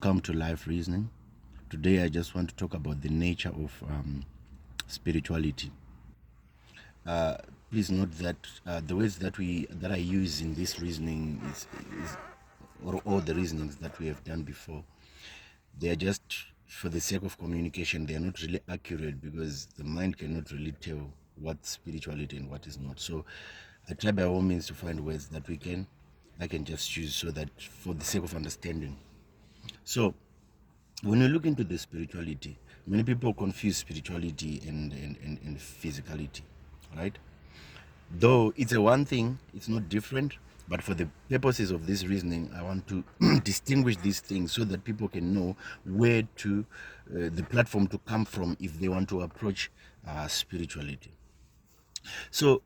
Come to life reasoning. Today I just want to talk about the nature of spirituality. Please note that the words that I use in this reasoning is or all the reasonings that we have done before, they are just for the sake of communication. They are not really accurate because the mind cannot really tell what's spirituality and what is not. So I try by all means to find words that I can just use so that for the sake of understanding. So when you look into the spirituality, many people confuse spirituality and physicality, right? Though it's a one thing, it's not different. But for the purposes of this reasoning, I want to distinguish these things so that people can know where to the platform to come from if they want to approach spirituality. So,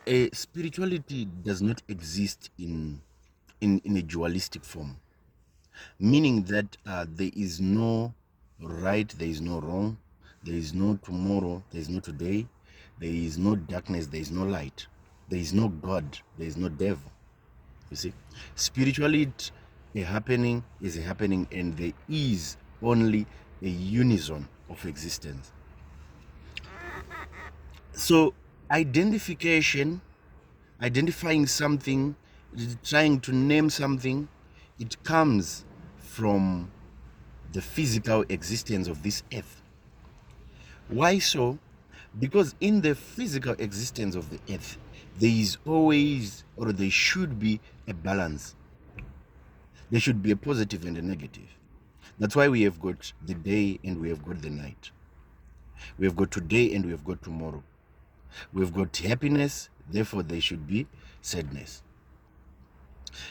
a spirituality does not exist in a dualistic form, meaning that there is no right, there is no wrong, there is no tomorrow, there is no today, there is no darkness, there is no light, there is no God, there is no devil. You see, spirituality, a happening is a happening, and there is only a unison of existence. So, identifying something, trying to name something, it comes from the physical existence of this earth. Why so? Because in the physical existence of the earth, there is always, or there should be, a balance. There should be a positive and a negative. That's why we have got the day and we have got the night. We have got today and we have got tomorrow. We've got happiness, therefore there should be sadness.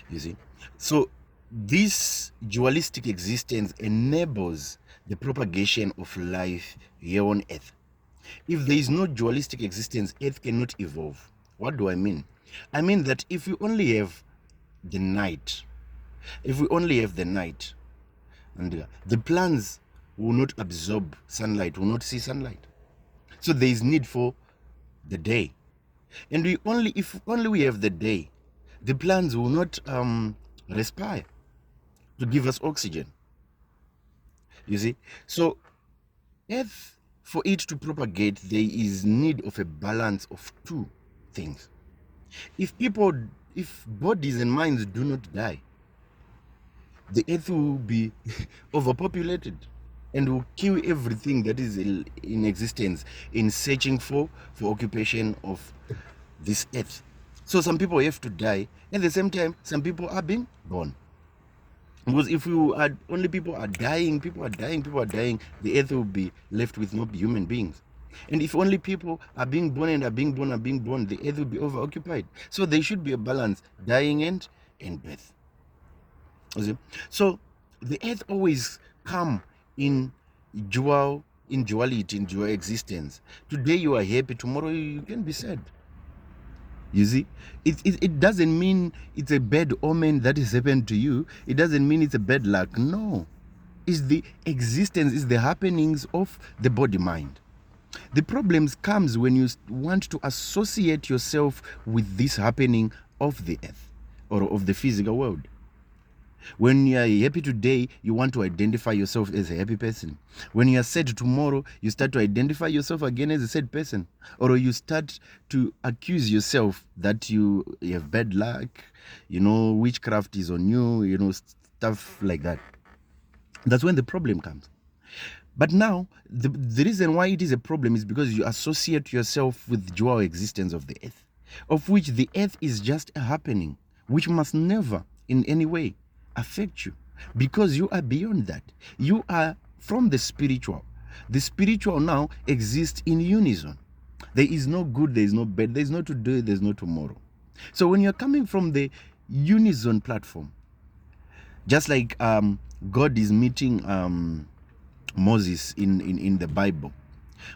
You see? So this dualistic existence enables the propagation of life here on earth. If there is no dualistic existence, earth cannot evolve. What do I mean? I mean that if we only have the night, and the plants will not absorb sunlight, will not see sunlight. So there is need for the day. And if only we have the day, the plants will not respire to give us oxygen. You see? So earth, for it to propagate, there is need of a balance of two things. If bodies and minds do not die, the earth will be overpopulated and will kill everything that is in existence in searching for occupation of this earth. So some people have to die. At the same time, some people are being born. Because if only people are dying, the earth will be left with no human beings. And if only people are being born, the earth will be overoccupied. So there should be a balance, dying and birth. So the earth always come in duality, in dual existence. Today you are happy, tomorrow you can be sad. You see, it doesn't mean it's a bad omen that has happened to you. It doesn't mean it's a bad luck. No, it's the existence, it's the happenings of the body mind. The problems comes when you want to associate yourself with this happening of the earth or of the physical world. When you are happy today, you want to identify yourself as a happy person. When you are sad tomorrow, you start to identify yourself again as a sad person. Or you start to accuse yourself that you have bad luck, witchcraft is on you, stuff like that. That's when the problem comes. But now, the reason why it is a problem is because you associate yourself with the dual existence of the earth, of which the earth is just a happening, which must never in any way affect you, because you are beyond that. You are from the spiritual. The spiritual now exists in unison. There is no good, there is no bad, there is no today, there is no tomorrow. So when you're coming from the unison platform, just like God is meeting Moses in the Bible.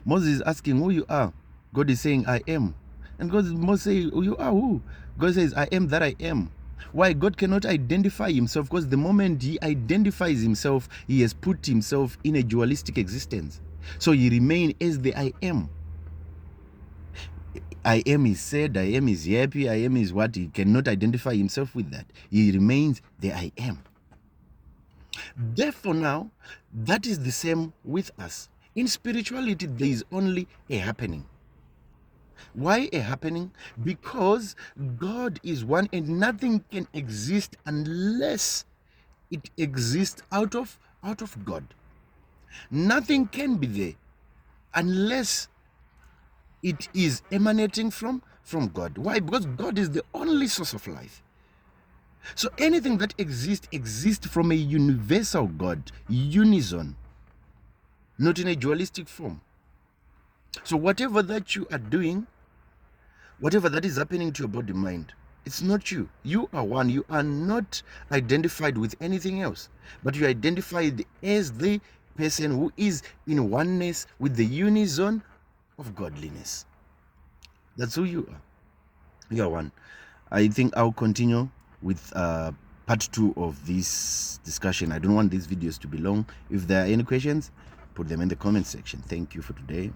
Moses is asking who you are. God is saying, I am. And Moses says, you are who? God says, I am that I am. Why? God cannot identify himself, because the moment he identifies himself, he has put himself in a dualistic existence. So he remains as the I am. I am is sad, I am is happy, I am is what? He cannot identify himself with that. He remains the I am. Therefore, now, that is the same with us. In spirituality, there is only a happening. Why a happening? Because God is one and nothing can exist unless it exists out of God. Nothing can be there unless it is emanating from God. Why? Because God is the only source of life. So anything that exists from a universal God, unison, not in a dualistic form. So whatever that you are doing, whatever that is happening to your body mind, it's not you. You are one. You are not identified with anything else, but you are identified as the person who is in oneness with the unison of godliness. That's who you are. You are one. I think I'll continue with part 2 of this discussion. I don't want these videos to be long. If there are any questions, put them in the comment section. Thank you for today.